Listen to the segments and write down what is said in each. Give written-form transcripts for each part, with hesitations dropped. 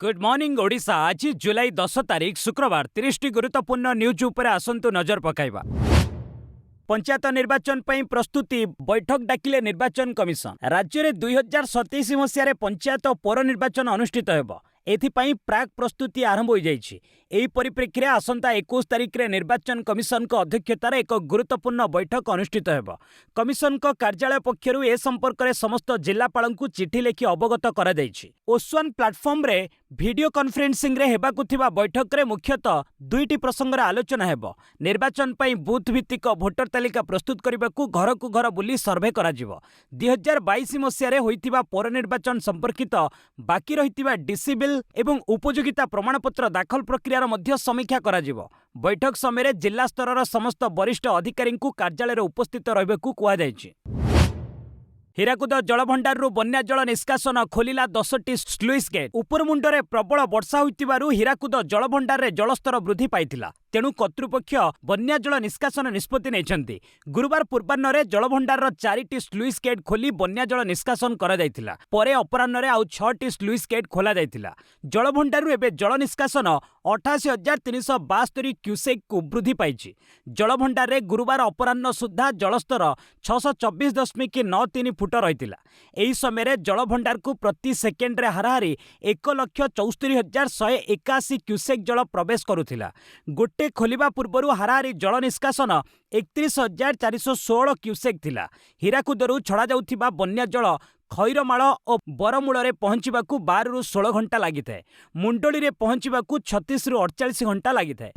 Good morning Odisha. आज जुलाई 10 तारीख शुक्रवार 30 गुरुत्वपूर्ण न्यूज उपर आसंतु नजर पकाइबा। पंचायत निर्वाचन पर प्रस्तुति बैठक डाकिले निर्वाचन कमिशन। राज्य में 2027 मसीह पंचायत पौर निर्वाचन अनुष्ठित होब। एथिपाई प्राक प्रस्तुति आरंभ हो जाइछि। एही परिप्रेक्षी आसंता 21 तारिख रे निर्वाचन कमिशन को अध्यक्षतार एक गुरुत्वपूर्ण बैठक अनुष्ठित होब। कमिशन को कार्यालय पक्षरु ए संपर्क में समस्त जिलापाल को चिठी लिखि अवगत करा जाइछि। ओसवान प्लाटफर्म रे वीडियो कॉन्फ्रेंसिंग रे हेबाकु थिबा बैठक रे मुख्यतः दुईटी प्रसंग आलोचना हेब। निर्वाचन पई बूथ भित्तिक भोटर तालिका प्रस्तुत करबाकू घर को घर बुली सर्वे करा जिवो। 2022 मसीह होइतिबा पौर निर्वाचन संपर्कित बाकी रहितिबा डीसी बिल एवं उपयोगिता प्रमाणपत्र दाखल प्रक्रियार मध्य समीक्षा करा जिवो। बैठक समय जिला स्तर समस्त वरिष्ठ अधिकारी कार्यालय उपस्थित रहिबाकू कुहा जायछि। हीराकुद जलभंडारु बन्या जल निष्कासन खोलिला 10टी स्लुइस गेट। उपरमुंडरे प्रबल वर्षा होइतिबारु हीराकुद जलभंडार रे जलस्तर वृद्धि पाइथिला। तेणु कर्तृपक्ष बन्या जल निष्कासन निष्पत्ति नेइछन्ति। गुरुवार पूर्वाह्न जलभंडार 4टी स्लुइस गेट खोली बन्या जल निष्कासन करा जायथिला। परे अपराह्न आउ 6टी स्लुइस गेट खोला जायथिला। जलभंडारु एबे जल निष्कासन 88,372 क्यूसेक को वृद्धि पाइछि। जलभंडार रे गुरुवार अपराह्न सुद्धा जलस्तर 624.93 फुट रहितिला। एही समय जलभंडार को प्रति सेकेंड रे हाराहारी 1,74,181 क्यूसेक जल प्रवेश करुथिला। गोटे खोलिबा पूर्वरु हाराहारी जल निष्कासन 31,416 क्यूसेक थिला। हीराकुदरु छड़ा जाउथिबा बन्या जल खैरमाळ और बरमूल में पहुंचवाकू 12 ରୁ 16 घंटा लगी था। मुंडली में पहुंचवाकू 36 ରୁ 48 घंटा लगी था।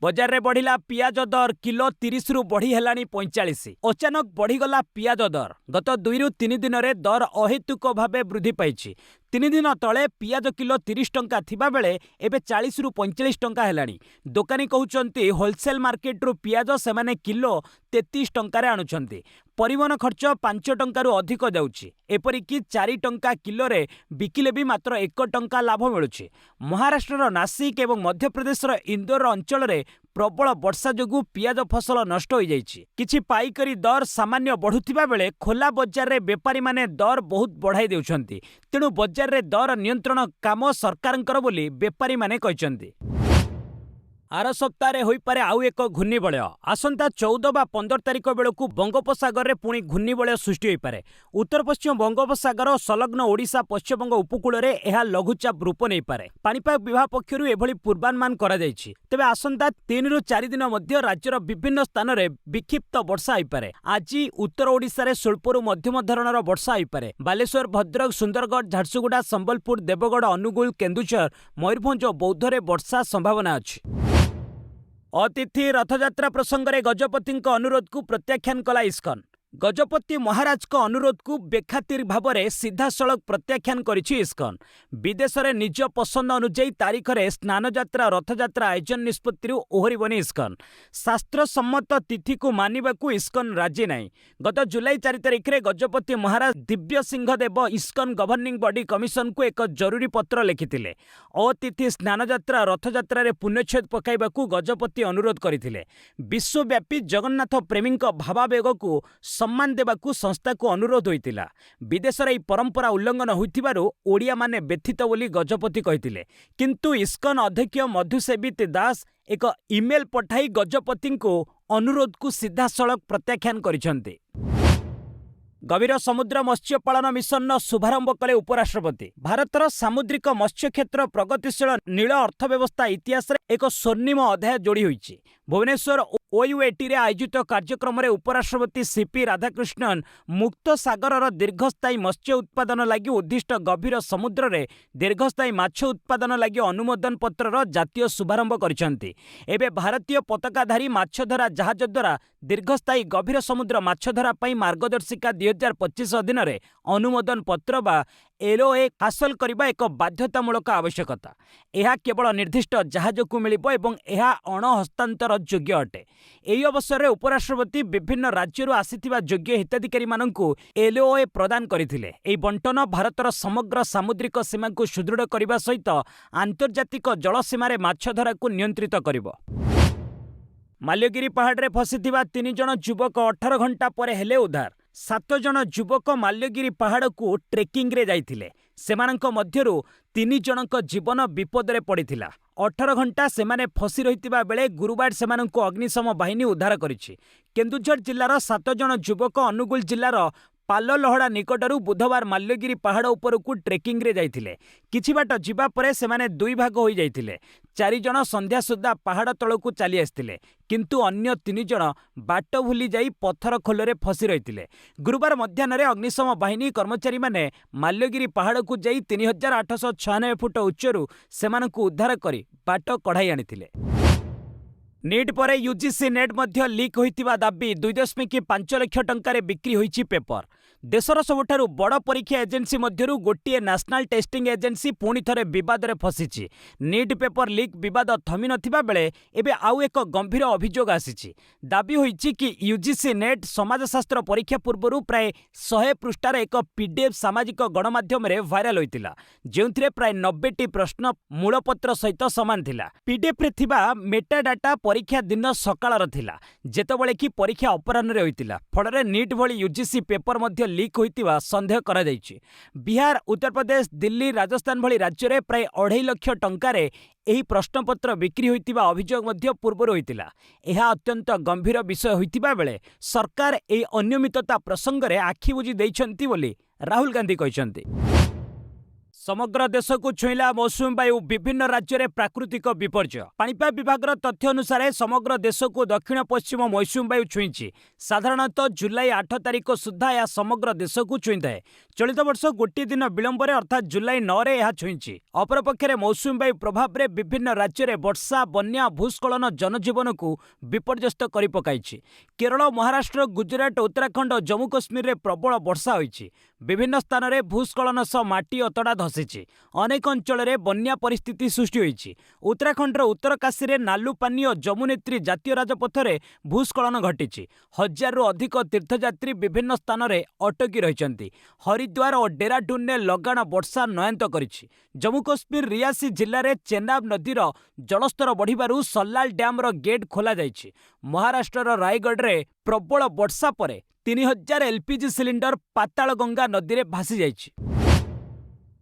बजार रे बढ़िला पियाज दर किलो 30 रु बढ़ी हेलानी 45। अचानक बढ़ीगला पियाज दर। गत 2 ରୁ 3 दिन रे दर अहेतुक भावे वृद्धि पाइछि। 3 दिन तले पियाज किलो 30 टंका थिबा बेले एबे 40 ରୁ 45 टंका हेलानी। दोकानी कहउचंती होलसेल मार्केट रु पियाज सेमाने किलो 33 टंका रे आनुचंती। परिवहन खर्च 5 टंका रु अधिक जाउछि। एपरिकी 4 टंका किलो रे बिकिले भी मात्र 1 टंका लाभ मिलुछि। महाराष्ट्र नासिक एवं मध्यप्रदेशर इंदौर अंचल रे प्रबल वर्षा जोगु पियाज फसल नष्ट हो जाइछि। किछि पाइकरी दर सामान्य बढ़ुथिबा बेले खोला बजार रे बेपारी माने दर बहुत बढ़ाई देउछंती। तेणु बजार रे दर नियंत्रण काम सरकारंकर बोली बेपारी माने कहचंती। आर सप्ताह होई पारे आउ एक घूर्णिबलय। आसंता 14 बा 15 तारिख बेलू बंगोपसागर रे पुणी घूर्णिबलय सृष्टि होई पारे। उत्तर पश्चिम बंगोपसागर संलग्न ओडिशा पश्चिमबंग उपकूल रे एहा लघुचाप रूप नहीं पारे। पानीपाग विभाग पक्षरु एभली पूर्वानुमान करा जायछि। तेबे आसंता 3 ରୁ 4 दिन मध्य राज्यर विभिन्न स्थान रे विक्षिप्त वर्षा होई पारे। आज उत्तर ओडिशा रे स्वल्परु मध्यम धरणर वर्षा होई पारे। बालेश्वर, भद्रक, सुंदरगढ़, झारसुगुड़ा, संबलपुर, देवगढ़, अनुगुल, केन्दुझर, मयूरभंज और बौद्ध रे वर्षा संभावना अछि। अतिथि रथयात्रा प्रसंग में गजपति अनुरोध को प्रत्याख्यान कला इस्कन। गजपति महाराज को अनुरोध को बेखातिर भाव में सीधा सड़क प्रत्याख्यान करिछि इस्कन। विदेश में निज पसंद अनुଯାयी तारीख में स्नानयात्रा रथयात्रा आयोजन निष्पत्ति ओहरिबनी इस्कन। शास्त्र सम्मत तिथि को मानिबाकू इस्कन राजी नहीं। गत जुलाई 4 तारिख में Gajapati Maharaj Divya Singhdeo ISKCON governing body commission को एक जरूरी पत्र लिखिथिले। अतिथि स्नानयात्रा रथयात्रा रे पुण्यच्छेद पकाइबाकू गजपति अनुरोध करथिले। विश्वव्यापी जगन्नाथ प्रेमी भावावेग को सम्मान देवाकू संस्था को अनुरोध होइतिला। विदेश रे परंपरा उल्लंघन होइतिबारु ओडिया माने व्यथित बोली गजपति कहितिले। किंतु इस्कन अध्यक्ष मधुसेवित दास एक ईमेल पठाई गजपति को अनुरोध को सीधा सड़क प्रत्याख्यान करिसंती। गभीर समुद्र मत्स्य पालन मिशन शुभारंभ कले उपराष्ट्रपति। भारतर सामुद्रिक मत्स्य क्षेत्र प्रगतिशील नील अर्थव्यवस्था इतिहास रे एक स्वर्णिम अध्याय जोड़ी होइछि। भुवनेश्वर ओयूएटी रे आयोजित कार्यक्रम रे उपराष्ट्रपति सीपी राधाकृष्णन मुक्त सागर दीर्घस्थायी मत्स्य उत्पादन लगी उद्दिष्ट गभीर समुद्र रे दीर्घस्थायी माछ उत्पादन लगी अनुमोदन पत्र जातीय शुभारंभ करिसंती। एबे भारतीय पताकाधारी माछधरा जहाज द्वारा दीर्घस्थायी गभीर समुद्र माछधरा पई मार्गदर्शिका 2025 अधीन रे अनुमोदन पत्र बा एलओए हासिल करबा एक बाध्यतामूलक आवश्यकता। यह केवल निर्दिष्ट जहाज को मिलिबो एवं यह अण हस्तांतर योग्य अटे। एही अवसर में उपराष्ट्रपति विभिन्न राज्यों आसिथिबा योग्य हिताधिकारी माननकु एलओए प्रदान करथिले। एही बंटन भारतर समग्र सामुद्रिक सीमा को सुदृढ़ करबा सहित आंतर्जातिक जल सीमा रे माछधरा को नियंत्रित करिबो। माल्यगिरी पहाड़ रे फसिथिबा 3 जण युवक 18 घंटा पर हेले उद्धार। 7 जण युवक माल्यगिरी पहाड़ को ट्रेकिंग रे जाइथिले। ସେମାନଙ୍କ ମଧ୍ୟରୁ 3 ଜଣଙ୍କ ଜୀବନ ବିପଦରେ ପଡ଼ିଥିଲା। 18 ଘଣ୍ଟା ସେମାନେ ଫସି ରହିଥିବା ବେଳେ ଗୁରୁବାର ସେମାନଙ୍କୁ ଅଗ୍ନିଶମ ବାହିନୀ ଉଦ୍ଧାର କରିଛି। କେନ୍ଦୁଝର ଜିଲ୍ଲାର 7 ଜଣ ଯୁବକ ଅନୁଗୁଳ ଜିଲ୍ଲାର ପାଲଲହଡ଼ା ନିକଟରୁ ବୁଧବାର ମାଲ୍ୟଗିରି ପାହାଡ଼ ଉପରକୁ ଟ୍ରେକିଂରେ ଯାଇଥିଲେ। କିଛି ବାଟ ଯିବା ପରେ ସେମାନେ 2 ଭାଗ ହୋଇଯାଇଥିଲେ। 4 ଜଣ ସନ୍ଧ୍ୟା ସୁଦ୍ଧା ପାହାଡ଼ ତଳକୁ ଚାଲି ଆସିଥିଲେ, କିନ୍ତୁ ଅନ୍ୟ 3 ଜଣ ବାଟ ଭୁଲି ଯାଇ ପଥର ଖୋଲରେ ଫସି ରହିଥିଲେ। ଗୁରୁବାର ମଧ୍ୟାହ୍ନରେ ଅଗ୍ନିଶମ ବାହିନୀ କର୍ମଚାରୀମାନେ ମାଲ୍ୟଗିରି ପାହାଡ଼କୁ ଯାଇ 3896 ଫୁଟ ଉଚ୍ଚରୁ ସେମାନଙ୍କୁ ଉଦ୍ଧାର କରି ବାଟ କଢ଼ାଇ ଆଣିଥିଲେ। ନିଟ୍ ପରେ ୟୁଜିସି ନେଟ୍ ମଧ୍ୟ ଲିକ୍ ହୋଇଥିବା ଦାବି 2.5 ଲକ୍ଷ ଟଙ୍କାରେ ବିକ୍ରି ହୋଇଛି ପେପର। ଦେଶର ସବୁଠାରୁ ବଡ଼ ପରୀକ୍ଷା ଏଜେନ୍ସି ମଧ୍ୟରୁ ଗୋଟିଏ ନ୍ୟାସନାଲ ଟେଷ୍ଟିଂ ଏଜେନ୍ସି ପୁଣି ଥରେ ବିବାଦରେ ଫସିଛି। ନିଟ୍ ପେପର ଲିକ୍ ବିବାଦ ଥମି ନଥିବା ବେଳେ ଏବେ ଆଉ ଏକ ଗମ୍ଭୀର ଅଭିଯୋଗ ଆସିଛି। ଦାବି ହୋଇଛି କି ୟୁଜିସି ନେଟ୍ ସମାଜଶାସ୍ତ୍ର ପରୀକ୍ଷା ପୂର୍ବରୁ ପ୍ରାୟ 100 ପୃଷ୍ଠାର ଏକ PDF ସାମାଜିକ ଗଣମାଧ୍ୟମରେ ଭାଇରାଲ ହୋଇଥିଲା, ଯେଉଁଥିରେ ପ୍ରାୟ 90ଟି ପ୍ରଶ୍ନ ମୂଳପତ୍ର ସହିତ ସମାନ ଥିଲା। PDFରେ ଥିବା ମେଟାଡାଟା ପରୀକ୍ଷା ଦିନ ସକାଳର ଥିଲା, ଯେତେବେଳେ କି ପରୀକ୍ଷା ଅପରାହ୍ନରେ ହୋଇଥିଲା। ଫଳରେ ନିଟ୍ ଭଳି ୟୁଜିସି ପେପର ମଧ୍ୟ ଲିକ୍ ହୋଇଥିବା ସନ୍ଦେହ କରାଯାଇଛି। ବିହାର, ଉତ୍ତରପ୍ରଦେଶ, ଦିଲ୍ଲୀ, ରାଜସ୍ଥାନ ଭଳି ରାଜ୍ୟରେ ପ୍ରାୟ 2.5 ଲକ୍ଷ ଟଙ୍କାରେ ଏହି ପ୍ରଶ୍ନପତ୍ର ବିକ୍ରି ହୋଇଥିବା ଅଭିଯୋଗ ମଧ୍ୟ ପୂର୍ବରୁ ହୋଇଥିଲା। ଏହା ଅତ୍ୟନ୍ତ ଗମ୍ଭୀର ବିଷୟ ହୋଇଥିବା ବେଳେ ସରକାର ଏହି ଅନିୟମିତତା ପ୍ରସଙ୍ଗରେ ଆଖି ବୁଜି ଦେଇଛନ୍ତି ବୋଲି ରାହୁଲ ଗାନ୍ଧୀ କହିଛନ୍ତି। ସମଗ୍ର ଦେଶକୁ ଛୁଇଁଲା ମୌସୁମୀ ବାୟୁ, ବିଭିନ୍ନ ରାଜ୍ୟରେ ପ୍ରାକୃତିକ ବିପର୍ଯ୍ୟୟ। ପାଣିପାଗ ବିଭାଗର ତଥ୍ୟ ଅନୁସାରେ ସମଗ୍ର ଦେଶକୁ ଦକ୍ଷିଣ ପଶ୍ଚିମ ମୌସୁମୀ ବାୟୁ ଛୁଇଁଛି। ସାଧାରଣତଃ ଜୁଲାଇ 8 ତାରିଖ ସୁଦ୍ଧା ଏହା ସମଗ୍ର ଦେଶକୁ ଛୁଇଁଥାଏ। ଚଳିତ ବର୍ଷ ଗୋଟିଏ ଦିନ ବିଳମ୍ବରେ ଅର୍ଥାତ୍ ଜୁଲାଇ 9ରେ ଏହା ଛୁଇଁଛି। ଅପରପକ୍ଷରେ ମୌସୁମୀ ବାୟୁ ପ୍ରଭାବରେ ବିଭିନ୍ନ ରାଜ୍ୟରେ ବର୍ଷା, ବନ୍ୟା, ଭୂସ୍ଖଳନ ଜନଜୀବନକୁ ବିପର୍ଯ୍ୟସ୍ତ କରି ପକାଇଛି। କେରଳ, ମହାରାଷ୍ଟ୍ର, ଗୁଜରାଟ, ଉତ୍ତରାଖଣ୍ଡ ଓ ଜମ୍ମୁ କାଶ୍ମୀରରେ ପ୍ରବଳ ବର୍ଷା ହୋଇଛି। ବିଭିନ୍ନ ସ୍ଥାନରେ ଭୂସ୍ଖଳନ ସହ ମାଟି ଅତଡ଼ା ଧସିଛି। ଅନେକ ଅଞ୍ଚଳରେ ବନ୍ୟା ପରିସ୍ଥିତି ସୃଷ୍ଟି ହୋଇଛି। ଉତ୍ତରାଖଣ୍ଡର ଉତ୍ତର କାଶୀରେ ନାଲୁପାନି ଓ ଯମୁନେତ୍ରୀ ଜାତୀୟ ରାଜପଥରେ ଭୂସ୍ଖଳନ ଘଟିଛି। 1000ରୁ ଅଧିକ ତୀର୍ଥଯାତ୍ରୀ ବିଭିନ୍ନ ସ୍ଥାନରେ ଅଟକି ରହିଛନ୍ତି। ହରିଦ୍ୱାର ଓ ଡେରାଡୁନରେ ଲଗାଣ ବର୍ଷା ନୟାନ୍ତ କରିଛି। ଜମ୍ମୁ କାଶ୍ମୀର ରିଆସି ଜିଲ୍ଲାରେ ଚେନାବ ନଦୀର ଜଳସ୍ତର ବଢ଼ିବାରୁ ସଲାଲ ଡ୍ୟାମ୍ର ଗେଟ୍ ଖୋଲାଯାଇଛି। ମହାରାଷ୍ଟ୍ରର ରାୟଗଡ଼ରେ ପ୍ରବଳ ବର୍ଷା ପରେ 3000 LPG ସିଲିଣ୍ଡର ପାତାଳଗଙ୍ଗା ନଦୀରେ ଭାସିଯାଇଛି।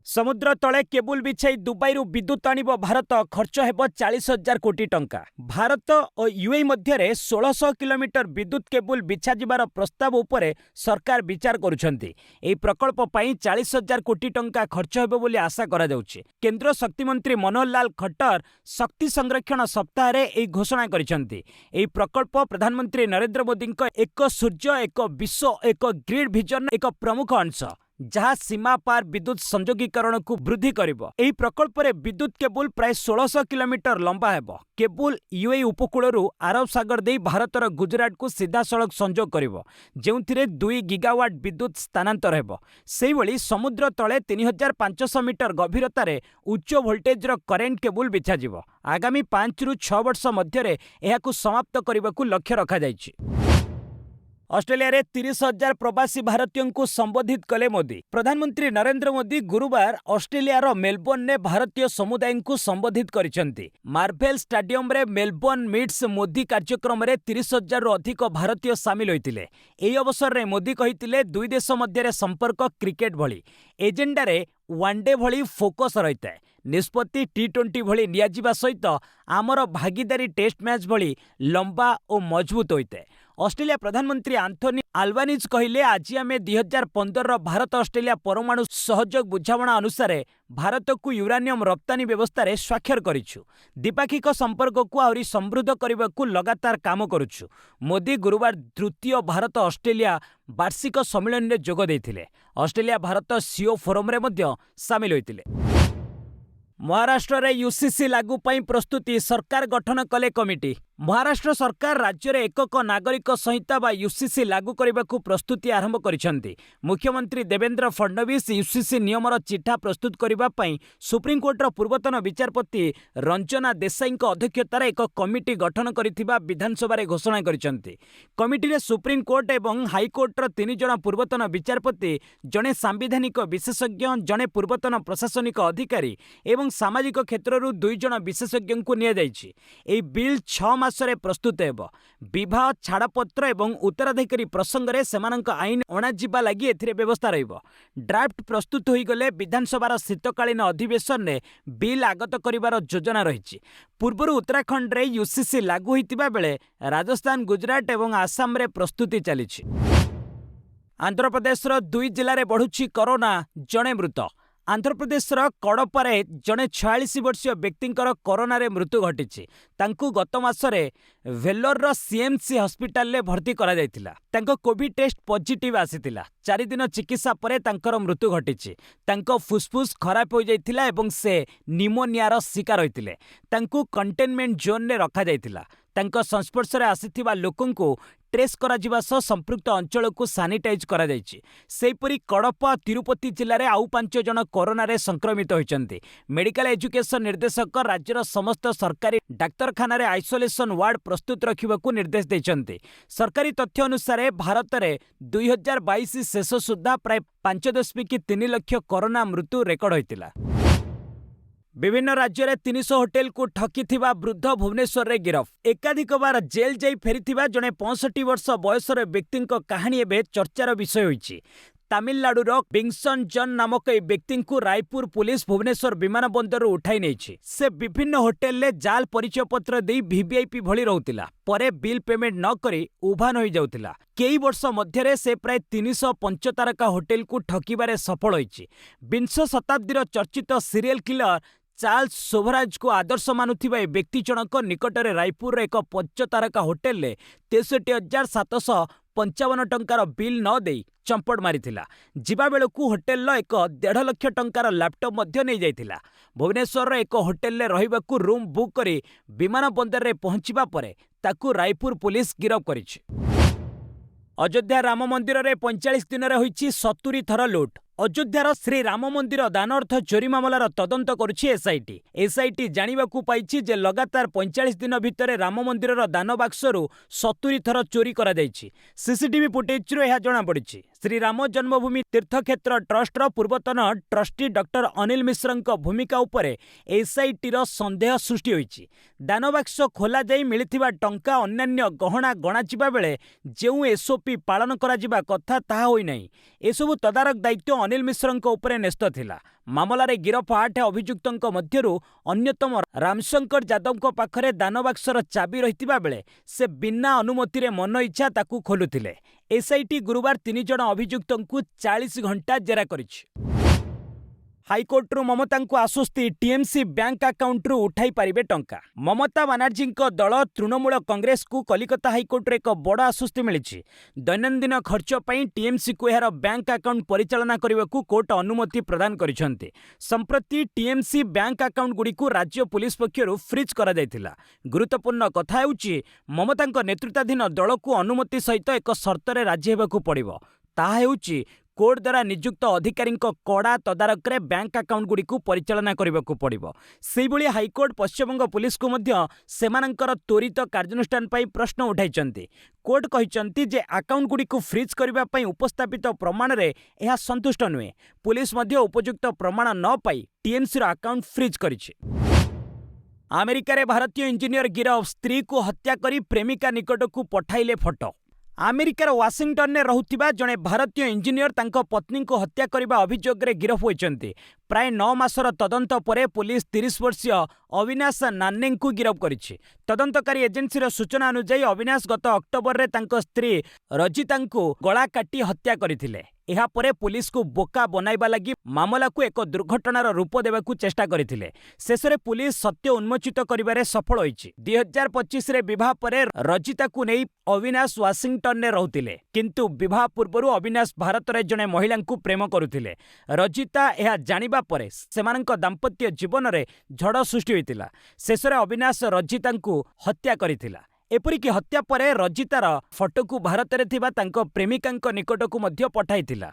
ସମୁଦ୍ର ତଳେ କେବୁଲ ବିଛାଇ ଦୁବାଇରୁ ବିଦ୍ୟୁତ୍ ଆଣିବ ଭାରତ, ଖର୍ଚ୍ଚ ହେବ 40,000 କୋଟି ଟଙ୍କା। ଭାରତ ଓ UAE ମଧ୍ୟରେ 1600 କିଲୋମିଟର ବିଦ୍ୟୁତ୍ କେବୁଲ ବିଛାଯିବାର ପ୍ରସ୍ତାବ ଉପରେ ସରକାର ବିଚାର କରୁଛନ୍ତି। ଏହି ପ୍ରକଳ୍ପ ପାଇଁ 40,000 କୋଟି ଟଙ୍କା ଖର୍ଚ୍ଚ ହେବ ବୋଲି ଆଶା କରାଯାଉଛି। କେନ୍ଦ୍ର ଶକ୍ତିମନ୍ତ୍ରୀ ମନୋହର ଲାଲ ଖଟ୍ଟର ଶକ୍ତି ସଂରକ୍ଷଣ ସପ୍ତାହରେ ଏହି ଘୋଷଣା କରିଛନ୍ତି। ଏହି ପ୍ରକଳ୍ପ ପ୍ରଧାନମନ୍ତ୍ରୀ ନରେନ୍ଦ୍ର ମୋଦିଙ୍କ ଏକ ସୂର୍ଯ୍ୟ, ଏକ ବିଶ୍ୱ, ଏକ ଗ୍ରିଡ୍ ଭିଜନର ଏକ ପ୍ରମୁଖ ଅଂଶ, ଯାହା ସୀମା ପାର ବିଦ୍ୟୁତ୍ ସଂଯୋଗୀକରଣକୁ ବୃଦ୍ଧି କରିବ। ଏହି ପ୍ରକଳ୍ପରେ ବିଦ୍ୟୁତ୍ କେବୁଲ ପ୍ରାୟ 1600 କିଲୋମିଟର ଲମ୍ବା ହେବ। କେବୁଲ UAE ଉପକୂଳରୁ ଆରବ ସାଗର ଦେଇ ଭାରତର ଗୁଜରାଟକୁ ସିଧାସଳଖ ସଂଯୋଗ କରିବ, ଯେଉଁଥିରେ 2 ଗିଗାୱାଟ ବିଦ୍ୟୁତ୍ ସ୍ଥାନାନ୍ତର ହେବ। ସେହିଭଳି ସମୁଦ୍ର ତଳେ 3500 ମିଟର ଗଭୀରତାରେ ଉଚ୍ଚ ଭୋଲ୍ଟେଜର କରେଣ୍ଟ କେବୁଲ ବିଛାଯିବ। ଆଗାମୀ 5ରୁ 6 ବର୍ଷ ମଧ୍ୟରେ ଏହାକୁ ସମାପ୍ତ କରିବାକୁ ଲକ୍ଷ୍ୟ ରଖାଯାଇଛି। ଅଷ୍ଟ୍ରେଲିଆରେ 30,000 ପ୍ରବାସୀ ଭାରତୀୟଙ୍କୁ ସମ୍ବୋଧିତ କଲେ ମୋଦି। ପ୍ରଧାନମନ୍ତ୍ରୀ ନରେନ୍ଦ୍ର ମୋଦି ଗୁରୁବାର ଅଷ୍ଟ୍ରେଲିଆର ମେଲବୋର୍ଣ୍ଣରେ ଭାରତୀୟ ସମୁଦାୟଙ୍କୁ ସମ୍ବୋଧିତ କରିଛନ୍ତି। ମାର୍ଭେଲ ଷ୍ଟାଡିୟମରେ ମେଲବୋର୍ଣ୍ଣ ମିଟ୍ସ ମୋଦି କାର୍ଯ୍ୟକ୍ରମରେ 30,000ରୁ ଅଧିକ ଭାରତୀୟ ସାମିଲ ହୋଇଥିଲେ। ଏହି ଅବସରରେ ମୋଦି କହିଥିଲେ, ଦୁଇ ଦେଶ ମଧ୍ୟରେ ସମ୍ପର୍କ କ୍ରିକେଟ ଭଳି। ଏଜେଣ୍ଡାରେ ୱାନଡେ ଭଳି ଫୋକସ ରହିଥାଏ। ନିଷ୍ପତ୍ତି T20 ଭଳି ନିଆଯିବା ସହିତ ଆମର ଭାଗିଦାରୀ ଟେଷ୍ଟ ମ୍ୟାଚ୍ ଭଳି ଲମ୍ବା ଓ ମଜବୁତ ହୋଇଥାଏ। ଅଷ୍ଟ୍ରେଲିଆ ପ୍ରଧାନମନ୍ତ୍ରୀ ଆନ୍ଥୋନି ଆଲବାନିଜ୍ କହିଲେ, ଆଜି ଆମେ 2015ର ଭାରତ ଅଷ୍ଟ୍ରେଲିଆ ପରମାଣୁ ସହଯୋଗ ବୁଝାମଣା ଅନୁସାରେ ଭାରତକୁ ୟୁରାନିୟମ ରପ୍ତାନି ବ୍ୟବସ୍ଥାରେ ସ୍ୱାକ୍ଷର କରିଛୁ। ଦ୍ୱିପାକ୍ଷିକ ସମ୍ପର୍କକୁ ଆହୁରି ସମୃଦ୍ଧ କରିବାକୁ ଲଗାତାର କାମ କରୁଛୁ। ମୋଦି ଗୁରୁବାର ତୃତୀୟ ଭାରତ ଅଷ୍ଟ୍ରେଲିଆ ବାର୍ଷିକ ସମ୍ମିଳନୀରେ ଯୋଗ ଦେଇଥିଲେ। ଅଷ୍ଟ୍ରେଲିଆ ଭାରତ CEO ଫୋରମରେ ମଧ୍ୟ ସାମିଲ ହୋଇଥିଲେ। ମହାରାଷ୍ଟ୍ରରେ UCC ଲାଗୁ ପାଇଁ ପ୍ରସ୍ତୁତି, ସରକାର ଗଠନ କଲେ କମିଟି। ମହାରାଷ୍ଟ୍ର ସରକାର ରାଜ୍ୟରେ ଏକକ ନାଗରିକ ସଂହିତା ବା UCC ଲାଗୁ କରିବାକୁ ପ୍ରସ୍ତୁତି ଆରମ୍ଭ କରିଛନ୍ତି। ମୁଖ୍ୟମନ୍ତ୍ରୀ ଦେବେନ୍ଦ୍ର ଫଡ୍ନବୀସ UCC ନିୟମର ଚିଠା ପ୍ରସ୍ତୁତ କରିବା ପାଇଁ ସୁପ୍ରିମକୋର୍ଟର ପୂର୍ବତନ ବିଚାରପତି ରଞ୍ଜନା ଦେଶାଇଙ୍କ ଅଧ୍ୟକ୍ଷତାରେ ଏକ କମିଟି ଗଠନ କରିଥିବା ବିଧାନସଭାରେ ଘୋଷଣା କରିଛନ୍ତି। କମିଟିରେ ସୁପ୍ରିମକୋର୍ଟ ଏବଂ ହାଇକୋର୍ଟର 3 ଜଣ ପୂର୍ବତନ ବିଚାରପତି, ଜଣେ ସାମ୍ବିଧାନିକ ବିଶେଷଜ୍ଞ, ଜଣେ ପୂର୍ବତନ ପ୍ରଶାସନିକ ଅଧିକାରୀ ଏବଂ ସାମାଜିକ କ୍ଷେତ୍ରରୁ 2 ଜଣ ବିଶେଷଜ୍ଞଙ୍କୁ ନିଆଯାଇଛି। ଏହି ବିଲ୍ 6 ମାସ ମାସରେ ପ୍ରସ୍ତୁତ ହେବ। ବିବାହ, ଛାଡ଼ପତ୍ର ଏବଂ ଉତ୍ତରାଧିକାରୀ ପ୍ରସଙ୍ଗରେ ସେମାନଙ୍କ ଆଇନ ଅଣାଯିବା ଲାଗି ଏଥିରେ ବ୍ୟବସ୍ଥା ରହିବ। ଡ୍ରାଫ୍ଟ ପ୍ରସ୍ତୁତ ହୋଇଗଲେ ବିଧାନସଭାର ଶୀତକାଳୀନ ଅଧିବେଶନରେ ବିଲ୍ ଆଗତ କରିବାର ଯୋଜନା ରହିଛି। ପୂର୍ବରୁ ଉତ୍ତରାଖଣ୍ଡରେ ୟୁସିସି ଲାଗୁ ହୋଇଥିବା ବେଳେ ରାଜସ୍ଥାନ, ଗୁଜରାଟ ଏବଂ ଆସାମରେ ପ୍ରସ୍ତୁତି ଚାଲିଛି। ଆନ୍ଧ୍ରପ୍ରଦେଶର 2 ଜିଲ୍ଲାରେ ବଢ଼ୁଛି କରୋନା, ଜଣେ ମୃତ। ଆନ୍ଧ୍ରପ୍ରଦେଶର କଡ଼ପାରେ ଜଣେ 46 ବର୍ଷୀୟ ବ୍ୟକ୍ତିଙ୍କର କରୋନାରେ ମୃତ୍ୟୁ ଘଟିଛି। ତାଙ୍କୁ ଗତ ମାସରେ ଭେଲୋରର ସିଏମ୍ସି ହସ୍ପିଟାଲରେ ଭର୍ତ୍ତି କରାଯାଇଥିଲା। ତାଙ୍କ କୋଭିଡ୍ ଟେଷ୍ଟ ପଜିଟିଭ୍ ଆସିଥିଲା। 4 ଦିନ ଚିକିତ୍ସା ପରେ ତାଙ୍କର ମୃତ୍ୟୁ ଘଟିଛି। ତାଙ୍କ ଫୁସ୍ଫୁସ୍ ଖରାପ ହୋଇଯାଇଥିଲା ଏବଂ ସେ ନିମୋନିଆର ଶିକାର ହୋଇଥିଲେ। ତାଙ୍କୁ କଣ୍ଟେନମେଣ୍ଟ ଜୋନ୍ରେ ରଖାଯାଇଥିଲା। ତାଙ୍କ ସଂସ୍ପର୍ଶରେ ଆସିଥିବା ଲୋକଙ୍କୁ ଟ୍ରେସ୍ କରାଯିବା ସହ ସମ୍ପୃକ୍ତ ଅଞ୍ଚଳକୁ ସାନିଟାଇଜ୍ କରାଯାଇଛି। ସେହିପରି କଡ଼ପା, ତିରୁପତି ଜିଲ୍ଲାରେ ଆଉ 5 ଜଣ କରୋନାରେ ସଂକ୍ରମିତ ହୋଇଛନ୍ତି। ମେଡିକାଲ ଏଜୁକେସନ ନିର୍ଦ୍ଦେଶକ ରାଜ୍ୟର ସମସ୍ତ ସରକାରୀ ଡାକ୍ତରଖାନାରେ ଆଇସୋଲେସନ ୱାର୍ଡ ପ୍ରସ୍ତୁତ ରଖିବାକୁ ନିର୍ଦ୍ଦେଶ ଦେଇଛନ୍ତି। ସରକାରୀ ତଥ୍ୟ ଅନୁସାରେ ଭାରତରେ 2022 ଶେଷ ସୁଦ୍ଧା ପ୍ରାୟ 5.3 ଲକ୍ଷ କରୋନା ମୃତ୍ୟୁ ରେକର୍ଡ ହୋଇଥିଲା। ବିଭିନ୍ନ ରାଜ୍ୟରେ 300 ହୋଟେଲକୁ ଠକିଥିବା ବୃଦ୍ଧ ଭୁବନେଶ୍ୱରରେ ଗିରଫ। ଏକାଧିକବାର ଜେଲ୍ ଯାଇ ଫେରିଥିବା ଜଣେ 65 ବର୍ଷ ବୟସର ବ୍ୟକ୍ତିଙ୍କ କାହାଣୀ ଏବେ ଚର୍ଚ୍ଚାର ବିଷୟ ହୋଇଛି। ତାମିଲନାଡୁର ବିଂସନ ଜନ୍ ନାମକ ଏହି ବ୍ୟକ୍ତିଙ୍କୁ ରାୟପୁର ପୁଲିସ ଭୁବନେଶ୍ୱର ବିମାନ ବନ୍ଦରରୁ ଉଠାଇ ନେଇଛି। ସେ ବିଭିନ୍ନ ହୋଟେଲରେ ଜାଲ ପରିଚୟପତ୍ର ଦେଇ ଭିଭିଆଇପି ଭଳି ରହୁଥିଲା। ପରେ ବିଲ୍ ପେମେଣ୍ଟ ନ କରି ଉଭାନ ହୋଇଯାଉଥିଲା। କେଇ ବର୍ଷ ମଧ୍ୟରେ ସେ ପ୍ରାୟ 305 ତାରକା ହୋଟେଲକୁ ଠକିବାରେ ସଫଳ ହୋଇଛି। ବିଂଶ ଶତାବ୍ଦୀର ଚର୍ଚ୍ଚିତ ସିରିଏଲ କିଲର ଚାର୍ଲସ ଶୋଭରାଜକୁ ଆଦର୍ଶ ମାନୁଥିବା ଏ ବ୍ୟକ୍ତି ଜଣକ ନିକଟରେ ରାୟପୁରର ଏକ 5 ତାରକା ହୋଟେଲରେ 63,755 ଟଙ୍କାର ବିଲ୍ ନ ଦେଇ ଚମ୍ପଟ ମାରିଥିଲା। ଯିବାବେଳକୁ ହୋଟେଲର ଏକ 1.5 ଲକ୍ଷ ଟଙ୍କାର ଲ୍ୟାପଟପ୍ ମଧ୍ୟ ନେଇଯାଇଥିଲା। ଭୁବନେଶ୍ୱରର ଏକ ହୋଟେଲରେ ରହିବାକୁ ରୁମ୍ ବୁକ୍ କରି ବିମାନ ବନ୍ଦରରେ ପହଞ୍ଚିବା ପରେ ତାକୁ ରାୟପୁର ପୁଲିସ ଗିରଫ କରିଛି। ଅଯୋଧ୍ୟା ରାମ ମନ୍ଦିରରେ 45 ଦିନରେ ହୋଇଛି 70 ଥର ଲୁଟ୍। ଅଯୋଧ୍ୟାର ଶ୍ରୀରାମ ମନ୍ଦିର ଦାନ ଅର୍ଥ ଚୋରି ମାମଲାର ତଦନ୍ତ କରୁଛି ଏସ୍ଆଇଟି। ଏସ୍ଆଇଟି ଜାଣିବାକୁ ପାଇଛି ଯେ ଲଗାତାର 45 ଦିନ ଭିତରେ ରାମ ମନ୍ଦିରର ଦାନ ବାକ୍ସରୁ 70 ଥର ଚୋରି କରାଯାଇଛି। ସିସିଟିଭି ଫୁଟେଜରୁ ଏହା ଜଣାପଡ଼ିଛି। ଶ୍ରୀରାମ ଜନ୍ମଭୂମି ତୀର୍ଥକ୍ଷେତ୍ର ଟ୍ରଷ୍ଟର ପୂର୍ବତନ ଟ୍ରଷ୍ଟି ଡକ୍ଟର ଅନିଲ ମିଶ୍ରଙ୍କ ଭୂମିକା ଉପରେ ଏସ୍ଆଇଟିର ସନ୍ଦେହ ସୃଷ୍ଟି ହୋଇଛି। ଦାନବାକ୍ସ ଖୋଲାଯାଇ ମିଳିଥିବା ଟଙ୍କା ଅନ୍ୟାନ୍ୟ ଗହଣା ଗଣାଯିବା ବେଳେ ଯେଉଁ ଏସ୍ଓପି ପାଳନ କରାଯିବା କଥା ତାହା ହୋଇନାହିଁ। ଏସବୁ ତଦାରଖ ଦାୟିତ୍ୱ ଅନିଲ ମିଶ୍ରଙ୍କ ଉପରେ ନ୍ୟସ୍ତ ଥିଲା। ମାମଲାରେ ଗିରଫ 8 ଅଭିଯୁକ୍ତଙ୍କ ମଧ୍ୟରୁ ଅନ୍ୟତମ ରାମଶଙ୍କର ଯାଦବଙ୍କ ପାଖରେ ଦାନବାକ୍ସର ଚାବି ରହିଥିବା ବେଳେ ସେ ବିନା ଅନୁମତିରେ ମନଇଚ୍ଛା ତାକୁ ଖୋଲୁଥିଲେ। ଏସ୍ଆଇଟି ଗୁରୁବାର 3 ଜଣ ଅଭିଯୁକ୍ତଙ୍କୁ 40 ଘଣ୍ଟା ଜେରା କରିଛି। ହାଇକୋର୍ଟରୁ ମମତାଙ୍କୁ ଆଶ୍ୱସ୍ତି, ଟିଏମ୍ସି ବ୍ୟାଙ୍କ ଆକାଉଣ୍ଟରୁ ଉଠାଇ ପାରିବେ ଟଙ୍କା। ମମତା ବାନାର୍ଜୀଙ୍କ ଦଳ ତୃଣମୂଳ କଂଗ୍ରେସକୁ କଲିକତା ହାଇକୋର୍ଟରେ ଏକ ବଡ଼ ଆଶ୍ୱସ୍ତି ମିଳିଛି। ଦୈନନ୍ଦିନ ଖର୍ଚ୍ଚ ପାଇଁ ଟିଏମ୍ସିକୁ ଏହାର ବ୍ୟାଙ୍କ ଆକାଉଣ୍ଟ ପରିଚାଳନା କରିବାକୁ କୋର୍ଟ ଅନୁମତି ପ୍ରଦାନ କରିଛନ୍ତି। ସମ୍ପ୍ରତି ଟିଏମ୍ସି ବ୍ୟାଙ୍କ ଆକାଉଣ୍ଟଗୁଡ଼ିକୁ ରାଜ୍ୟ ପୁଲିସ ପକ୍ଷରୁ ଫ୍ରିଜ୍ କରାଯାଇଥିଲା। ଗୁରୁତ୍ୱପୂର୍ଣ୍ଣ କଥା ହେଉଛି, ମମତାଙ୍କ ନେତୃତ୍ୱାଧୀନ ଦଳକୁ ଅନୁମତି ସହିତ ଏକ ସର୍ତ୍ତରେ ରାଜି ହେବାକୁ ପଡ଼ିବ। ତାହା ହେଉଛି କୋର୍ଟ ଦ୍ୱାରା ନିଯୁକ୍ତ ଅଧିକାରୀଙ୍କ କଡ଼ା ତଦାରଖରେ ବ୍ୟାଙ୍କ ଆକାଉଣ୍ଟଗୁଡ଼ିକୁ ପରିଚାଳନା କରିବାକୁ ପଡ଼ିବ। ସେହିଭଳି ହାଇକୋର୍ଟ ପଶ୍ଚିମବଙ୍ଗ ପୁଲିସକୁ ମଧ୍ୟ ସେମାନଙ୍କର ତ୍ୱରିତ କାର୍ଯ୍ୟାନୁଷ୍ଠାନ ପାଇଁ ପ୍ରଶ୍ନ ଉଠାଇଛନ୍ତି। କୋର୍ଟ କହିଛନ୍ତି ଯେ ଆକାଉଣ୍ଟଗୁଡ଼ିକୁ ଫ୍ରିଜ୍ କରିବା ପାଇଁ ଉପସ୍ଥାପିତ ପ୍ରମାଣରେ ଏହା ସନ୍ତୁଷ୍ଟ ନୁହେଁ। ପୁଲିସ ମଧ୍ୟ ଉପଯୁକ୍ତ ପ୍ରମାଣ ନ ପାଇ ଟିଏମ୍ସିର ଆକାଉଣ୍ଟ ଫ୍ରିଜ୍ କରିଛି। ଆମେରିକାରେ ଭାରତୀୟ ଇଞ୍ଜିନିୟର ଗିରଫ, ସ୍ତ୍ରୀକୁ ହତ୍ୟା କରି ପ୍ରେମିକା ନିକଟକୁ ପଠାଇଲେ ଫଟୋ। ଆମେରିକାର ୱାଶିଂଟନରେ ରହୁଥିବା ଜଣେ ଭାରତୀୟ ଇଞ୍ଜିନିୟର ତାଙ୍କ ପତ୍ନୀଙ୍କୁ ହତ୍ୟା କରିବା ଅଭିଯୋଗରେ ଗିରଫ ହୋଇଛନ୍ତି। ପ୍ରାୟ 9 ମାସର ତଦନ୍ତ ପରେ ପୁଲିସ 30 ବର୍ଷୀୟ ଅବିନାଶ ନାନ୍ନେଙ୍କୁ ଗିରଫ କରିଛି। ତଦନ୍ତକାରୀ ଏଜେନ୍ସିର ସୂଚନା ଅନୁଯାୟୀ ଅବିନାଶ ଗତ ଅକ୍ଟୋବରରେ ତାଙ୍କ ସ୍ତ୍ରୀ ରଜିତାଙ୍କୁ ଗଳା କାଟି ହତ୍ୟା କରିଥିଲେ। ଏହାପରେ ପୁଲିସକୁ ବୋକା ବନାଇବା ଲାଗି ମାମଲାକୁ ଏକ ଦୁର୍ଘଟଣାର ରୂପ ଦେବାକୁ ଚେଷ୍ଟା କରିଥିଲେ। ଶେଷରେ ପୁଲିସ ସତ୍ୟ ଉନ୍ମୋଚିତ କରିବାରେ ସଫଳ ହୋଇଛି। 2025ରେ ବିବାହ ପରେ ରଜିତାକୁ ନେଇ ଅବିନାଶ ୱାଶିଂଟନରେ ରହୁଥିଲେ। କିନ୍ତୁ ବିବାହ ପୂର୍ବରୁ ଅବିନାଶ ଭାରତରେ ଜଣେ ମହିଳାଙ୍କୁ ପ୍ରେମ କରୁଥିଲେ। ରଜିତା ଏହା ଜାଣିବା ପରେ ସେମାନଙ୍କ ଦାମ୍ପତ୍ୟ ଜୀବନରେ ଝଡ଼ ସୃଷ୍ଟି ହୋଇଥିଲା। ଶେଷରେ ଅବିନାଶ ରଜିତାଙ୍କୁ ହତ୍ୟା କରିଥିଲା। ଏପରିକି ହତ୍ୟା ପରେ ରଜିତାର ଫଟୋକୁ ଭାରତରେ ଥିବା ତାଙ୍କ ପ୍ରେମିକାଙ୍କ ନିକଟକୁ ମଧ୍ୟ ପଠାଇଥିଲା।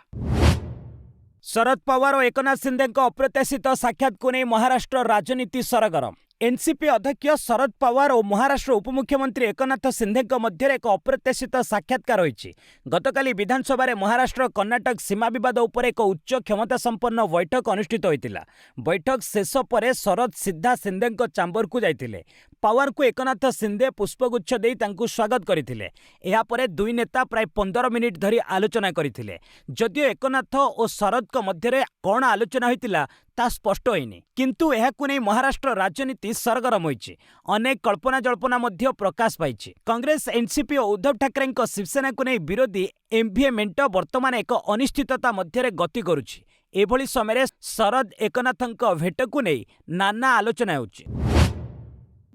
ଶରଦ ପାୱାର ଓ ଏକନାଥ ସିନ୍ଧେଙ୍କ ଅପ୍ରତ୍ୟାଶିତ ସାକ୍ଷାତକୁ ନେଇ ମହାରାଷ୍ଟ୍ର ରାଜନୀତି ସରଗରମ। एनसीपी अध्यक्ष शरद पवार और महाराष्ट्र उपमुख्यमंत्री एकनाथ शिंदे मध्य एक अप्रत्याशित साक्षात्कार होईछि। गतकाली विधानसभा रे महाराष्ट्र कर्णाटक सीमा विवाद उपर एक उच्च क्षमता संपन्न बैठक अनुष्ठित होइतिला। बैठक शेष पर शरद सीधा शिंदे चांबर को जाइतिले। पवार को एकनाथ शिंदे पुष्पगुच्छ देई तांकु स्वागत करथिले। एहा परे दुई नेता प्राय 15 मिनिट धरी आलोचना करथिले। जदियो एकनाथ और शरद मध्य कौन आलोचना होइतिला ता स्पष्ट होइनि, किंतु एहाकु नै महाराष्ट्र राजनीति सरगरम होइछि। अनेक कल्पना जल्पना मध्य प्रकाश पाइछि। कांग्रेस एनसीपी और उद्धव ठाकरे शिवसेना को नै विरोधी एमवीए मेंट वर्तमान एक अनिश्चितता मध्य गति करुछि। एभली समय शरद एकनाथक भेट को नै नाना आलोचना होछि।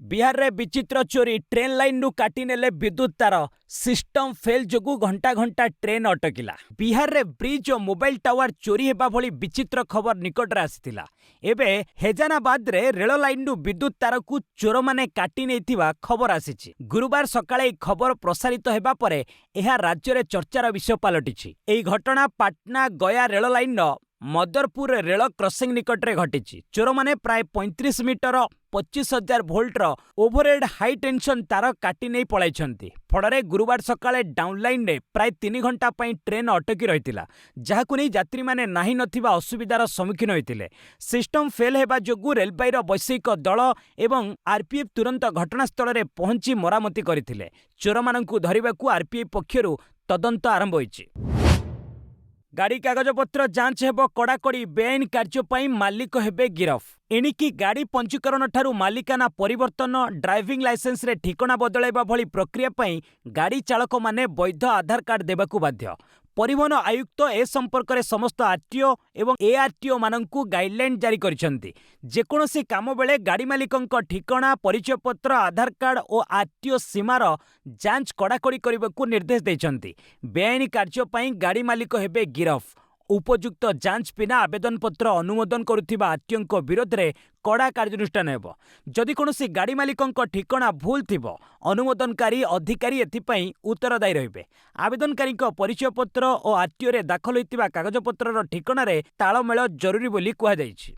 बिहार रे विचित्र चोरी, ट्रेन लाइन रू काटी नेले विद्युत तार, सिस्टम फेल जोगु घंटा घंटा ट्रेन अटकिला। बिहार रे ब्रिज और मोबाइल टावर चोरी हेबा भली विचित्र खबर निकट रे आसितिला। एबे हेजानाबाद रे रेल लाइन रू विद्युत तार को चोर माने काटी नेथिबा खबर आसिछि। गुरुवार सकाळे ए खबर प्रसारित हेबा परे एहा राज्य रे चर्चार विषय पलटिछि। एई घटना पाटना गया रेल लाइन मदरपुर रेल क्रॉसिंग निकट रे घटिछि। चोर माने प्राय 35 मीटर 25,000 भोल्टर ओभरहेड हाई टेंशन तार काटी नहीं पलाइछन्ति। फଳରେ गुरुवार सकाळे डाउनलाइन रे प्राय 3 घंटा पई ट्रेन अटकी रहितिला, जाहाकु नै यात्री माने नाही नथिबा असुविधार सम्मुखीन होइतिले। सिस्टम फेल हेबा जोगु रेलबाईर वैषयिक दल एवं आरपीएफ तुरंत घटनास्थल रे पहुंची मरामती करथिले। चोर माननकु धरिबाकु आरपीएफ पक्षरु तदंत आरंभ होइछि। गाड़ी कागजपत्र जांच हेब कड़ाकड़ी, बेआईन कार्य पई मालिक हेबे गिरफ। एणिकी गाड़ी पंजीकरण ठारू मालिकाना परिवर्तन, ड्राइविंग लाइसेंस रे ठिकଣା बदलाइबा भली प्रक्रिया पई गाड़ी चालक माने वैध आधार कार्ड देबाकू बाध्य। परिवहन आयुक्त ए संपर्क में समस्त आरटीओ एवं एआरटीओ माननकु गाइडलाइन जारी करिसेंति। जेकोसी काम बेले गाड़ी मालिकंक ठिकଣା, परिचय पत्र, आधार कार्ड और आरटीओ सीमार जांच कड़ाकड़ी करबाकू निर्देश दैछंति। बेआईन कार्य पई गाड़ी मालिक हेबे गिरफ। उपयुक्त जांच बिना आवेदन पत्र अनुमोदन करुथिबा आरटीओ विरोध में कड़ा कार्यानुष्ठान हेबो। जदि कोनोसी गाड़ी मालिकंक ठिकଣା भूल थिबो, अनुमोदनकारी अधिकारी एथिपई उत्तरदायी रहिबे। आवेदनकारी परिचय पत्र और आरटीओ रे दाखल होइतिबा कागजपत्रर ठिकଣା रे तालमेल जरूरी बोली कुहा जाइछि।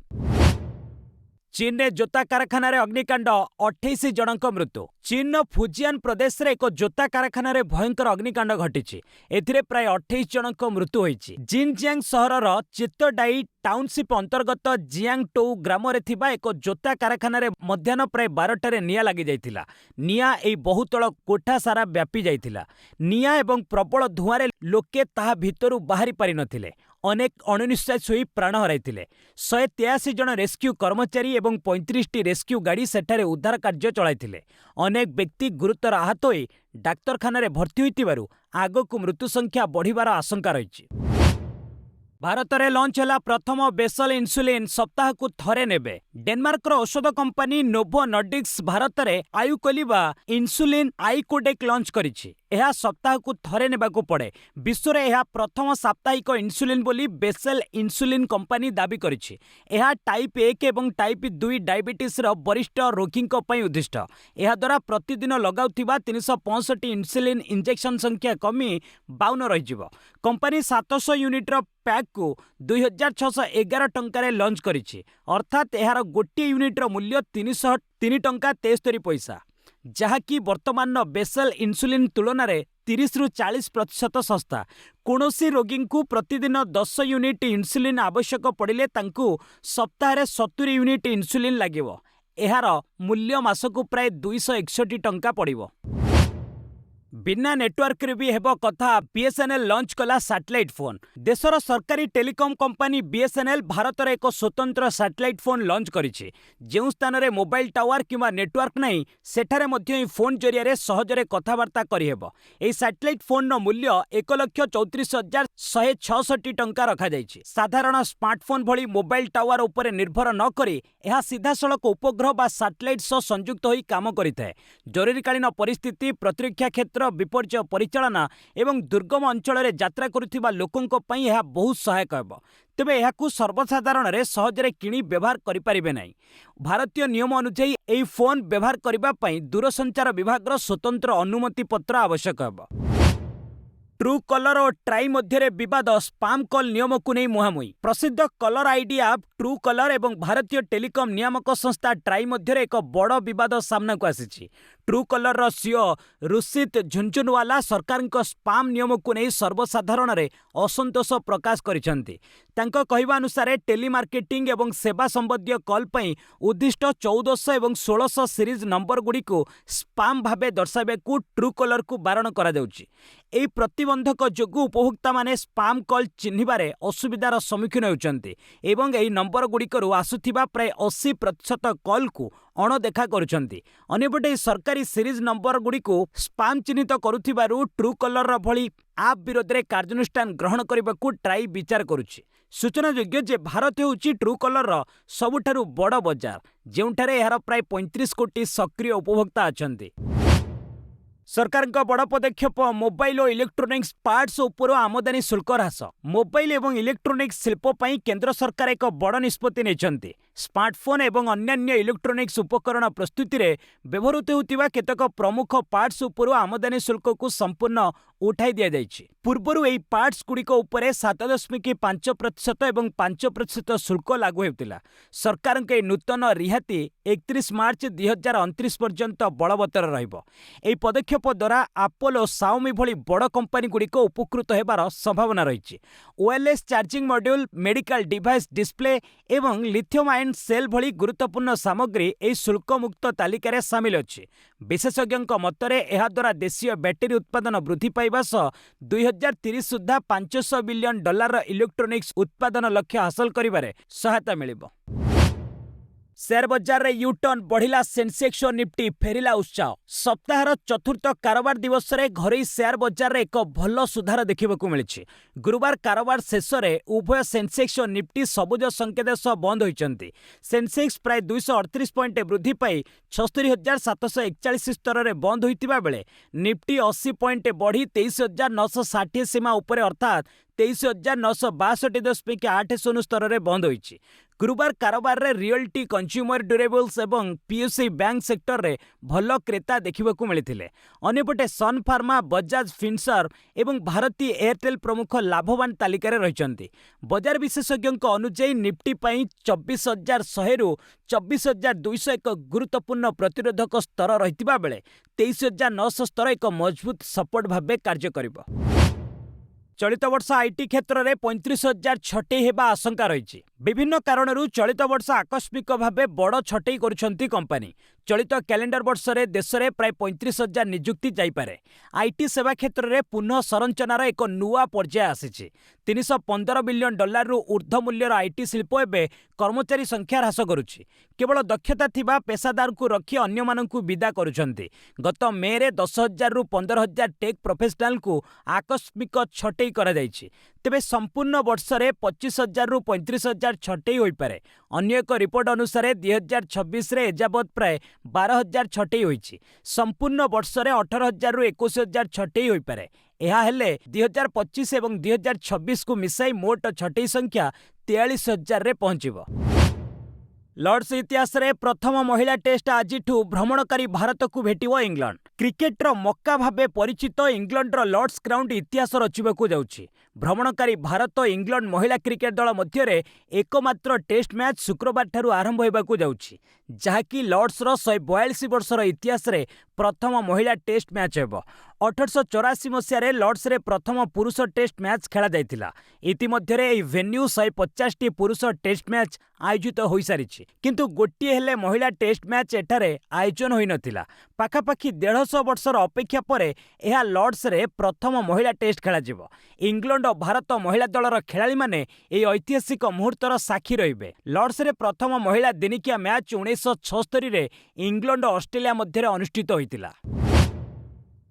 चीन रे जोता कारखाना रे अग्निकांड, 28 जनक मृत्यु। चीन फुजियान प्रदेश रे एक जोता कारखाना रे भयंकर अग्निकांड घटिछि। एथिरे प्राय 28 जनक मृत्यु होइछि। जिनजियांग सहरर चित्तडाई टाउनशिप अंतर्गत जियांगटो ग्राम रे थिबा एक जोता कारखाना रे मध्याह्न प्राय 12टारे निया लागि जाइथिला। निया एई बहुतल कोठा सारा व्यापी जाइथिला। निया एवं प्रबल धुआं रे लोके ताहा भितरु बाहरी पारि नथिले। अनेक अणुनिश्वास होई प्राण हराइथिले। 183 जन रेस्क्यू कर्मचारी एवं 35टी रेस्क्यू गाड़ी सेठारे उद्धार कार्य चलाइथिले। अनेक व्यक्ति गुरुतर आहत होई डाक्तरखाना रे भर्ती होइतिबारु आगकु मृत्यु संख्या बढ़िबार आशंका रहिछि। भारत में लॉन्च है प्रथम बेसल इन्सुलिन, सप्ताह को थरे नेबे। डेनमार्कर औषध कंपनी नोभो नॉर्डिक्स भारत में आयुकोलिबा इन्सुलिन आइकोडेक लॉन्च करिछि। यह सप्ताह को थरे नेबाकू पड़े। विश्व में यह प्रथम साप्ताहिक इन्सुलिन बोली बेसल इन्सुलिन कंपनी दाबी करिछि। यह टाइप 1 एवं टाइप 2 डायबिटीज वरिष्ठ रोगी उद्दिष्ट। यह द्वारा प्रतिदिन लगाउथिबा 365 इन्सुलिन इंजेक्शन संख्या कमी 52 रहिजिवो। कंपनी 700 यूनिट्र पैक को 2611 टंकार लॉन्च करिछि। अर्थात यार गोटे यूनिट्र मूल्य 303 टंका 73 पैसा, जहाँकि वर्तमान बेसल इन्सुलिन तुलन में 30 रु 40% सस्ता। कौनसी रोगी को प्रतिदिन 10 यूनिट इन्सुलिन आवश्यक पड़े तांकु सप्ताह 70 यूनिट इन्सुलिन लागिवो। यार मूल्य मासकु प्राय 261 टंका पड़िवो। बिना नेटवर्क रे भी हेबो कथा। बीएसएनएल लॉन्च कला सैटेलाइट फोन। देशर सरकारी टेलीकॉम कंपनी बीएसएनएल भारत रे एक स्वतंत्र सैटेलाइट फोन लॉन्च करिछि। जेउ स्थान रे मोबाइल टावर किंवा नेटवर्क नहीं, सेठारे मध्य फोन जरिया रे सहजरे कथावार्ता करि हेबो। एई सैटेलाइट फोन नो मूल्य 1,34,166 टंका रखा जाइछि। साधारण स्मार्टफोन भली मोबाइल टावर उपरे निर्भर न करी एहा सीधा सड़क उपग्रह बा सैटेलाइट सह संयुक्त होई काम करिथाय। जरूरीकालीन परिस्थिति, प्रतिरक्षा क्षेत्र, विपर्य परिचालना एवं दुर्गम अंचल रे यात्रा करुथिबा लोकंक पई यह बहुत सहायक हेबो। तेबे यहाकू सर्वसाधारण रे सहजरे किणी व्यवहार करि परिबे नाही। भारतीय नियम अनुसार एई फोन व्यवहार करिबा पई दूरसंचार विभाग रो स्वतंत्र अनुमति पत्र आवश्यक हेबो। ट्रू कलर और ट्राई मध्य विवाद स्पाम कॉल नियम को नहीं मुहांमुही। प्रसिद्ध कलर आईडी आप ट्रू कलर एवं भारतीय टेलीकॉम नियामक संस्था ट्राई मध्य एक बड़ बद सामना को आसी। ट्रू कलर सीओ रुसित झुंझुनवाला सरकार स्पाम नियम को नहीं सर्वसाधारण असंतोष प्रकाश करिसेंती। तांको कहवा अनुसार टेलीमार्केटिंग एवं सेवा संबंधी कॉल पई उद्दिष्ट 1400 एवं 1600 सीरीज नंबर गुड़ी को स्पाम भावे दर्शावे को ट्रू कलर को बारण करा जाउची। एही प्रतिबंधक जोगु उपभोक्ता माने स्पाम कॉल चिन्हिबारे असुविधार सम्मुखीन होउचंती एवं एही नंबर गुड़िकरू आसुथिबा प्राय 80% कॉल को अणदेखा करुछंती। अन्यपटे सरकारी सीरीज नंबर गुड़िको स्पाम चिन्हित करुथिबारु ट्रू कलर भली आप विरोध में कार्यानुष्ठान ग्रहण करने को ट्राई विचार करुछि। सूचनायोग्य जे भारत होउछि ट्रू कलर सबुठारु बड़ बजार, जेउठारे एहार प्राय 35 कोटी सक्रिय उपभोक्ता अछंती। सरकार का बड़ पदक्षेप मोबाइल और इलेक्ट्रोनिक्स पार्ट्स उपर आमदानी शुल्क ह्रास। मोबाइल एवं इलेक्ट्रोनिक्स शिल्प पर केंद्र सरकार एक बड़ निष्पत्ति नेइछंती। स्मार्टफोन एवं अन्यान्य इलेक्ट्रोनिक्स उपकरण प्रस्तुति में व्यवहृत होतिबा केतक प्रमुख पार्ट्स उपर आमदानी शुल्क को संपूर्ण उठाई दिया जाइछि। पूर्वरु एही पार्ट्स गुड़िको उपरे 7.5% एवं 5% शुल्क लागू हेउतिला। सरकार के नूतन रिहाती 31 मार्च 2029 पर्यंत बलवत्तर रहिबो। एही पदक्षेप द्वारा एप्पल और साओमी भली बड़ कंपनी गुड़िको उपकृत हेबार संभावना रहिछि। Wireless charging module, medical device display एवं लिथियम आयन सेल भली गुरुत्वपूर्ण सामग्री एही शुल्क मुक्त तालिकार सामिल अछि। विशेषज्ञों मतरे एहा द्वारा देशीय बैटेरी उत्पादन वृद्धि पाइबा सह 2030 सुधा $500 बिलियन इलेक्ट्रोनिक्स उत्पादन लक्ष्य हासिल करिबारे सहायता मिलिबो। शेयर बजार रे यूटर्न बढ़िला सेंसेक्स और निफ्टी फेरिला उत्साह। सप्ताहर चतुर्थ कारोबार दिवस रे घरोई शेयर बजार रे एक भल सुधार देखिबाकू मिलिछि। गुरुवार कारोबार शेष रे उभय सेंसेक्स और निफ्टी सबुज संकेत सह बंद होइचंती। सेंसेक्स प्राय 238 पॉइंट वृद्धि पाई 76,741 स्तर रे बंद होइतिबा बेले निफ्टी 80 पॉइंट बढ़ी 23,960 सीमा उपरे अर्थात 23,962.80 स्तर रे बंद होइछि। गुरुवार कारोबार रे रियल्टी, कंज्यूमर ड्यूरेबल्स एवं पीयूसी बैंक सेक्टर रे भल क्रेता देखिबाकू मिलिथिले। अन्यपटे सन फार्मा, बजाज फिनसर्व एवं भारती एयरटेल प्रमुख लाभवान तालिकार रहिचंती। बजार विशेषज्ञों अनुसार निफ्टी पई 24,100 रु 24,200 एक गुरुत्वपूर्ण प्रतिरोधक स्तर रहितिबा बेले 23,900 स्तर एक मजबूत सपोर्ट भाबे कार्य करिबो। चलित वर्ष आईटी क्षेत्र में 35,000 छटई हेबा आशंका रही। विभिन्न कारणरू चलित वर्ष आकस्मिक भावे बड़ छटई करुछंती कंपनी। चलित कैलेंडर वर्ष रे देश में प्राय 35,000 नियुक्ति जाइपारे। आईटी सेवा क्षेत्र में पुनः संरचनार एक नुआ पर्याय आसी। $315 बिलियन रु ऊर्ध्व मूल्यर आईटी शिल्प एवं कर्मचारी संख्या ह्रास करुछि। केवल दक्षता थिबा पेशादार को रखी अन्य मानकु विदा करुछंती। गत मे रे 10,000 रु 15,000 टेक प्रोफेशनल को आकस्मिक छटई करा जाइछि। तेबे संपूर्ण वर्ष रे 25,000 रु 35,000 छटई होई पारे। अन्य एक रिपोर्ट अनुसार 2026 रे एजाबत प्राय 12,000 छटई होइछि। संपूर्ण वर्ष रे 18,000 रु 21,000 छटई होई पारे। यह हेले 2025 एवं 2026 को मिसाई मोट छटई संख्या 43,000 रे पहुंचिबो। लॉर्ड्स इतिहास रे प्रथम महिला टेस्ट आजिठू भ्रमणकारी भारत को भेटिबो इंग्लैंड। क्रिकेटर मक्का भावे परिचित इंग्लैंडर लॉर्ड्स ग्राउंड इतिहास रचिबाकू जाउछि। भ्रमणकारी भारत इंग्लैंड महिला क्रिकेट दल मध्य एकमात्र टेस्ट मैच शुक्रवार ठारू आरंभ होबाकू जाउछि, जहाँकि लॉर्ड्स 142 वर्षर इतिहास रे प्रथम महिला टेस्ट मैच हेबो। 1884 मसीह लॉर्ड्स रे प्रथम पुरुष टेस्ट मैच खेला जाइतिला। इतिमध्य एही वेन्यू 150 टी पुरुष टेस्ट मैच आयोजित हो सारी, किंतु गोटे हेले महिला टेस्ट मैच एठारे आयोजन होई नथिला। पाखापाखि 150 वर्षर अपेक्षा परे यह लॉर्ड्स रे प्रथम महिला टेस्ट खेला जिवो। इंग्लैंड और भारत महिला दलर खेलाड़ी माने एही ऐतिहासिक मुहूर्तर साक्षी रहिबे। लॉर्ड्स रे प्रथम महिला दिनिकिया मैच 1976 रे इंग्लैंड और ऑस्ट्रेलिया मध्य अनुष्ठित होइतिला।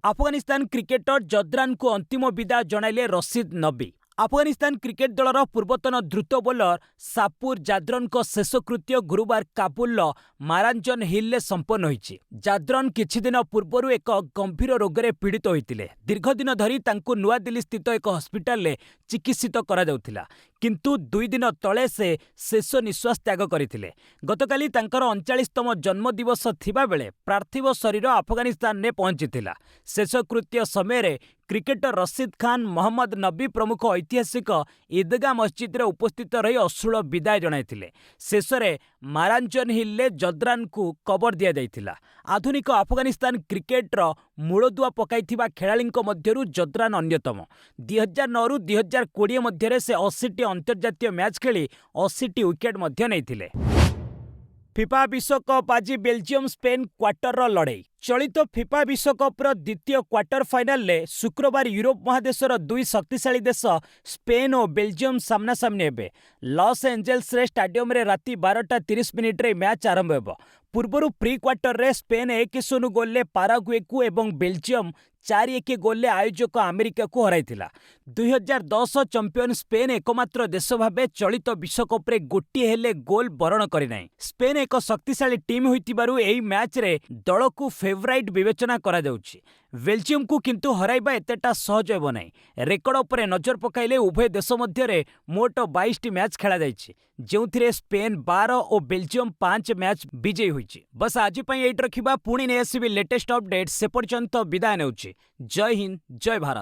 अफगानिस्तान क्रिकेटर जद्रान को अंतिम विदा जणाइले रशीद नबी। अफगानिस्तान क्रिकेट दलर पूर्वतन द्रुत बोलर सापुर जाद्रन को शेषकृत्य गुरुवार काबुल मारांजन हिल संपन्न होइछि। जाद्रन किछि दिन पूर्व एक गंभीर रोगरे पीड़ित होइतिले। दीर्घ दिन धरी तांकु नुआ दिल्ली स्थित एक हस्पिटाल चिकित्सित करा जाउथिला, किंतु 2 दिन तले से शेष निश्वास त्याग करथिले। गतकाली तांकर 39तम जन्मदिवस थिबा बेले पार्थिव शरीर अफगानिस्तान ने पहुंचीथिला। शेषकृत्य समय क्रिकेटर रशीद खान, मोहम्मद नबी प्रमुख ऐतिहासिक ईदगाह मस्जिद रे उपस्थित रही अश्रुल विदाय जणाइथिले। शेषरे मारांचन हिल जद्रान को कबर दिया जाइथिला। आधुनिक अफगानिस्तान क्रिकेटर मूलदुआ पकाइथिबा खेलाळींक मध्यरु जद्रान अन्यतम। 2009 रु 2020 मध्यरे से 80टी अंतर्जातीय मैच खेली 80टी विकेट मध्य नैथिले। फिफा विश्वकप आज बेल्जियम स्पेन क्वार्टर लड़ाई। चलित फिफा विश्वकप द्वितीय क्वार्टर फाइनाल में शुक्रवार यूरोप महादेशर दुई शक्तिशाली देश स्पेन और बेल्जियम सामना सामनी हेबे। लॉस एंजेल्स रे स्टाडियम रे राति 12:30 रे मैच आरंभ हेबो। पूर्वरु प्री क्वार्टर रे स्पेन 1-0 गोल पाराग्वे को एवं बेल्जियम 4-1 गोल आयोजक अमेरिका को हराइथिला। 2010 चैंपियन स्पेन एकमात्र देश भाबे चलित विश्वकप रे गोटिए हेले गोल बरण करि नाही। स्पेन एक शक्तिशाली टीम होइतिबारु एही मैच रे दल को फेवराइट विवेचना करा जाउछि। बेल्जियम को किंतु हराइबा एतेटा सहज हेबो नाही। रेकर्ड उपरे नजर पकाइले उभय देश मध्यरे मोट 22टी मैच खेला जाइछि, जेउथिरे स्पेन 12 और बेल्जियम 5 मैच विजयी होइछि। बस आज पई एट रखिबा, पुणी नै आसीबी लेटेस्ट अपडेट। से पर्यंत विदाय नेउछि। जय हिंद, जय भारत।